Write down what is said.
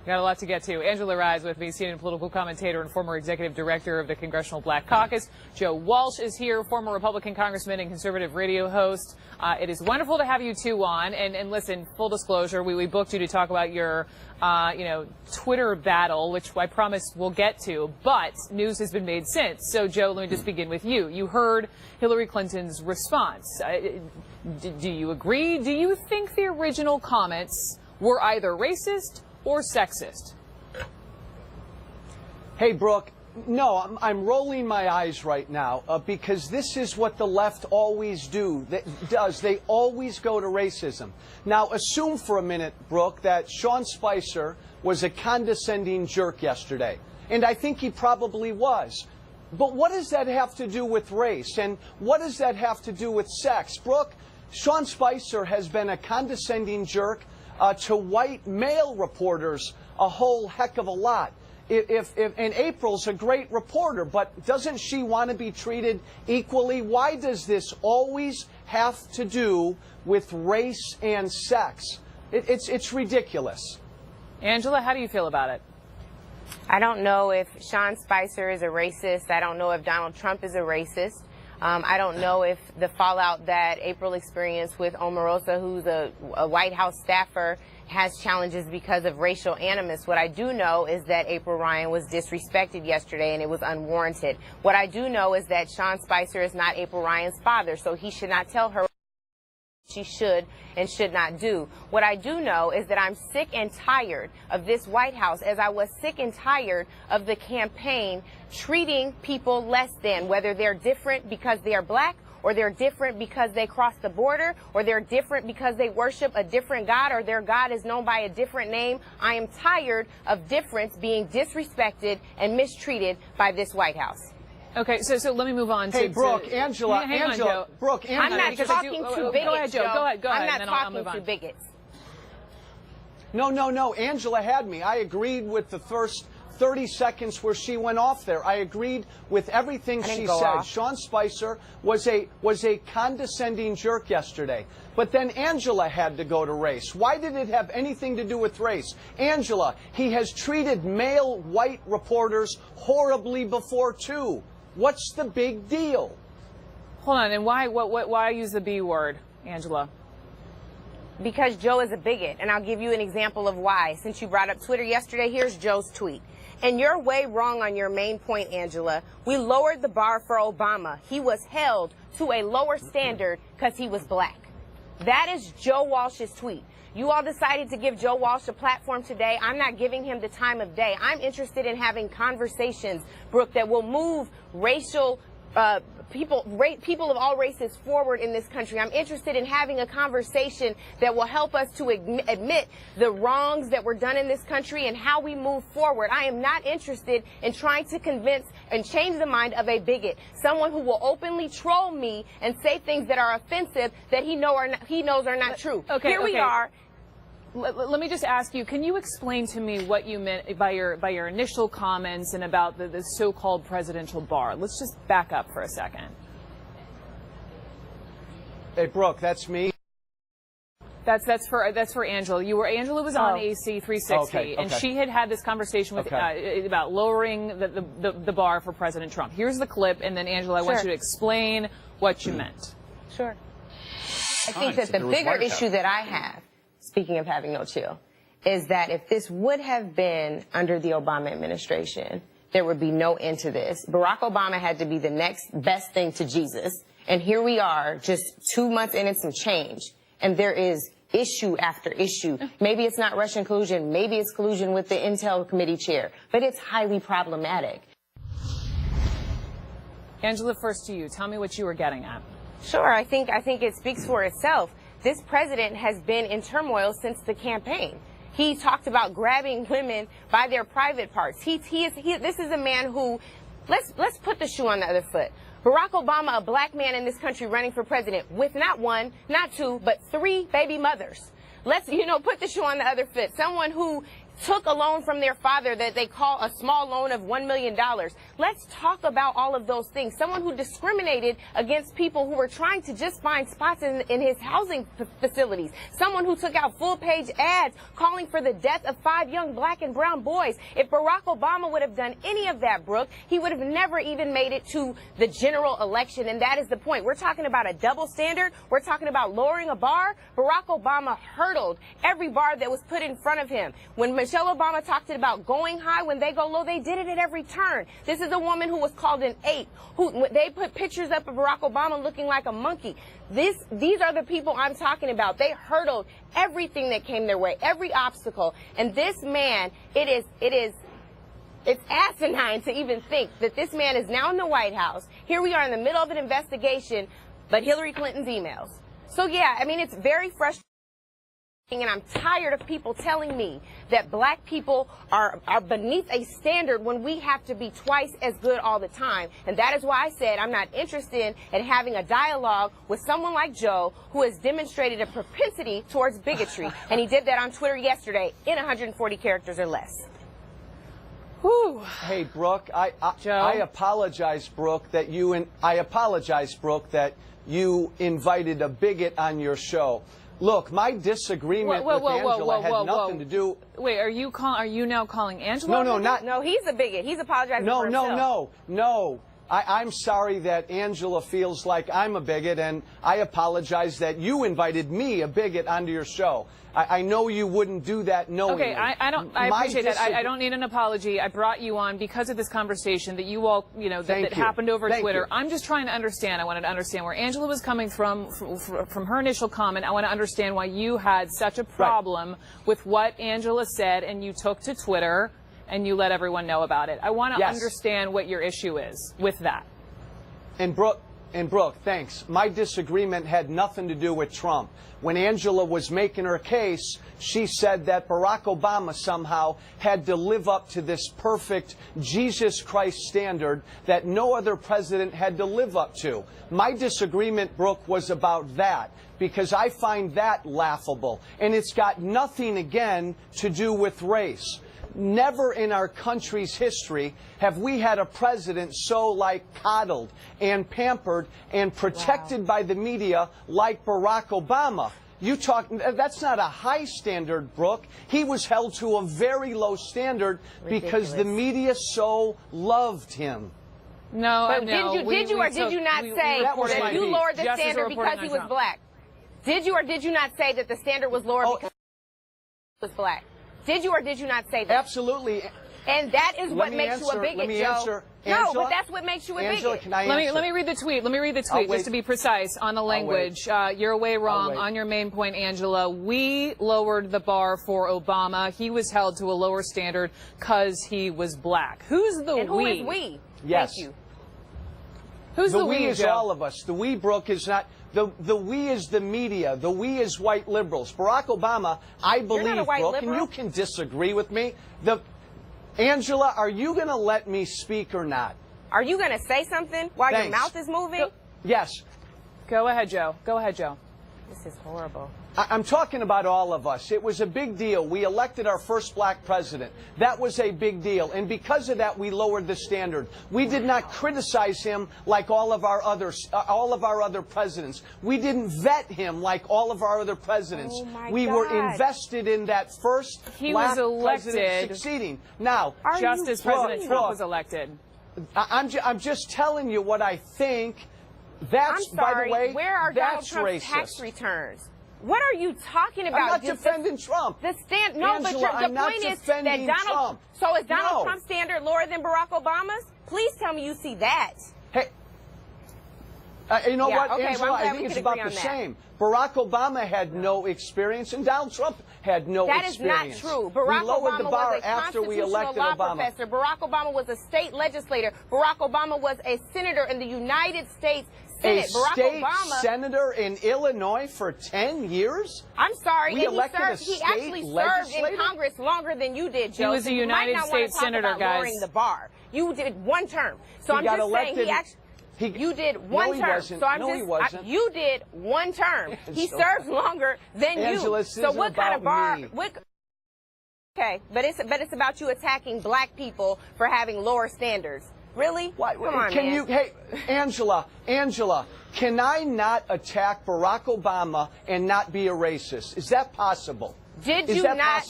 Got a lot to get to. Angela Rise with me, CNN political commentator and former executive director of the Congressional Black Caucus. Joe Walsh is here, former Republican congressman and conservative radio host. It is wonderful to have you two on. And listen, full disclosure, we booked you to talk about your, Twitter battle, which I promise we'll get to. But news has been made since. So, Joe, let me just begin with you. You heard Hillary Clinton's response. Do you agree? Do you think the original comments were either racist or sexist? Hey, Brooke, no, I'm rolling my eyes right now because this is what the left always does. They always go to racism. Now, assume for a minute, Brooke, that Sean Spicer was a condescending jerk yesterday. And I think he probably was. But what does that have to do with race? And what does that have to do with sex? Brooke, Sean Spicer has been a condescending jerk to white male reporters a whole heck of a lot. And April's a great reporter, but doesn't she want to be treated equally? Why does this always have to do with race and sex? It's ridiculous. Angela, how do you feel about it? I don't know if Sean Spicer is a racist. I don't know if Donald Trump is a racist. I don't know if the fallout that April experienced with Omarosa, who's a White House staffer, has challenges because of racial animus. What I do know is that April Ryan was disrespected yesterday and it was unwarranted. What I do know is that Sean Spicer is not April Ryan's father, so he should not tell her she should and should not do. What I do know is that I'm sick and tired of this White House, as I was sick and tired of the campaign treating people less than, whether they're different because they are black, or they're different because they crossed the border, or they're different because they worship a different God, or their God is known by a different name. I am tired of difference being disrespected and mistreated by this White House. Okay, so let me move on to... Hey, Brooke, Angela, Brooke, Angela. I'm not talking to bigots, Go ahead, Joe. Go ahead, I'm not talking to bigots. No, Angela had me. I agreed with the first 30 seconds where she went off there. I agreed with everything she said. Sean Spicer was a condescending jerk yesterday. But then Angela had to go to race. Why did it have anything to do with race? Angela, he has treated male white reporters horribly before, too. What's the big deal? Hold on, and why use the B word, Angela? Because Joe is a bigot, and I'll give you an example of why. Since you brought up Twitter yesterday, here's Joe's tweet. And you're way wrong on your main point, Angela. We lowered the bar for Obama. He was held to a lower standard because he was black. That is Joe Walsh's tweet. You all decided to give Joe Walsh a platform today. I'm not giving him the time of day. I'm interested in having conversations, Brooke, that will move racial people of all races forward in this country. I'm interested in having a conversation that will help us to admit the wrongs that were done in this country and how we move forward. I am not interested in trying to convince and change the mind of a bigot, someone who will openly troll me and say things that are offensive that he knows are not true. Here we are. Let me just ask you, can you explain to me what you meant by your initial comments and about the so-called presidential bar? Let's just back up for a second. Hey, Brooke, that's me. That's for Angela. Angela was on AC 360, and she had this conversation with about lowering the bar for President Trump. Here's the clip, and then Angela, I want you to explain what you meant. Sure. I think that the bigger issue that I have, speaking of having no chill, is that if this would have been under the Obama administration, there would be no end to this. Barack Obama had to be the next best thing to Jesus. And here we are, just 2 months in and some change. And there is issue after issue. Maybe it's not Russian collusion. Maybe it's collusion with the Intel Committee chair. But it's highly problematic. Angela, first to you. Tell me what you were getting at. Sure. I think it speaks for itself. This president has been in turmoil since the campaign. He talked about grabbing women by their private parts. This is a man who, let's put the shoe on the other foot. Barack Obama, a black man in this country running for president with not one, not two, but 3 baby mothers. Let's, put the shoe on the other foot. Someone who took a loan from their father that they call a small loan of $1 million. Let's talk about all of those things. Someone who discriminated against people who were trying to just find spots in his housing facilities. Someone who took out full-page ads calling for the death of 5 young black and brown boys. If Barack Obama would have done any of that, Brooke, he would have never even made it to the general election, and that is the point. We're talking about a double standard. We're talking about lowering a bar. Barack Obama hurdled every bar that was put in front of him. When Michelle Obama talked about going high, when they go low, they did it at every turn. This is a woman who was called an ape, who they put pictures up of Barack Obama looking like a monkey. These are the people I'm talking about. They hurdled everything that came their way, every obstacle. And this man, it's asinine to even think that this man is now in the White House. Here we are in the middle of an investigation, but Hillary Clinton's emails. So yeah, I mean, it's very frustrating. And I'm tired of people telling me that black people are beneath a standard when we have to be twice as good all the time. And that is why I said I'm not interested in having a dialogue with someone like Joe, who has demonstrated a propensity towards bigotry. And he did that on Twitter yesterday in 140 characters or less. Whew. Hey, Brooke, I apologize, Brooke, that you invited a bigot on your show. Look, my disagreement with Angela had nothing to do. Wait, are you now calling Angela? No, he's a bigot. He's apologizing for himself. No. I'm sorry that Angela feels like I'm a bigot, and I apologize that you invited me, a bigot, onto your show. I know you wouldn't do that knowingly. Okay, I appreciate that. I don't need an apology. I brought you on because of this conversation that you all, that happened over Twitter. I'm just trying to understand. I wanted to understand where Angela was coming from her initial comment. I want to understand why you had such a problem with what Angela said, and you took to Twitter and you let everyone know about it. I want to understand what your issue is with that. And Brooke, thanks. My disagreement had nothing to do with Trump. When Angela was making her case, she said that Barack Obama somehow had to live up to this perfect Jesus Christ standard that no other president had to live up to. My disagreement, Brooke, was about that, because I find that laughable. And it's got nothing, again, to do with race. Never in our country's history have we had a president so, coddled and pampered and protected by the media like Barack Obama. That's not a high standard, Brooke. He was held to a very low standard because the media so loved him. But did you or did you not say that you lowered the standard because he was black? Did you or did you not say that the standard was lowered because he was black? Did you or did you not say that? Absolutely. And that is what makes you a bigot, Let me answer. No, but that's what makes you a bigot. Can I answer? Let me read the tweet. Let me read the tweet just to be precise on the language. You're way wrong on your main point, Angela. We lowered the bar for Obama. He was held to a lower standard because he was black. Who's the and we? Who is we? Yes. Thank you. Who's the we? The we is all of us. The we, Brooke, is not. The we is the media. The we is white liberals. Barack Obama, I believe, Brooke, and you can disagree with me. Angela, are you going to let me speak or not? Are you going to say something while your mouth is moving? Yes. Go ahead, Joe. Go ahead, Joe. This is horrible. I'm talking about all of us. It was a big deal. We elected our first black president. That was a big deal. And because of that, we lowered the standard. We did not criticize him like all of our other presidents. We didn't vet him like all of our other presidents. Oh my we God. were invested in that first black president succeeding. Now, just as President Trump was elected. I'm just telling you what I think. That's, I'm sorry, by the way, where are Donald that's Trump's racist. tax returns? What are you talking about? I'm not defending Trump. No, Angela, but the point is that Trump. So is Donald Trump's standard lower than Barack Obama's? Please tell me you see that. Hey, you know what, okay, Angela? well, I think it's about the same. Barack Obama had no experience, and Donald Trump had no experience. That is not true. Barack Obama was a constitutional law professor. Barack Obama was a state legislator. Barack Obama was a senator in the United States Senate. A state senator in Illinois for 10 years? I'm sorry. We elected a he actually served in Congress longer than you did, Joe. He was a United States senator, guys. Lowering the bar. You did one term. So I'm just saying he actually... You did one term. Wasn't. So I'm no, just, he wasn't. you did one term. He served longer than Angela, you. So what kind of bar? Okay, but it's about you attacking black people for having lower standards. Really? Why, Come on, can man. you? Hey, Angela, can I not attack Barack Obama and not be a racist? Is that possible? Did Is you that not possible?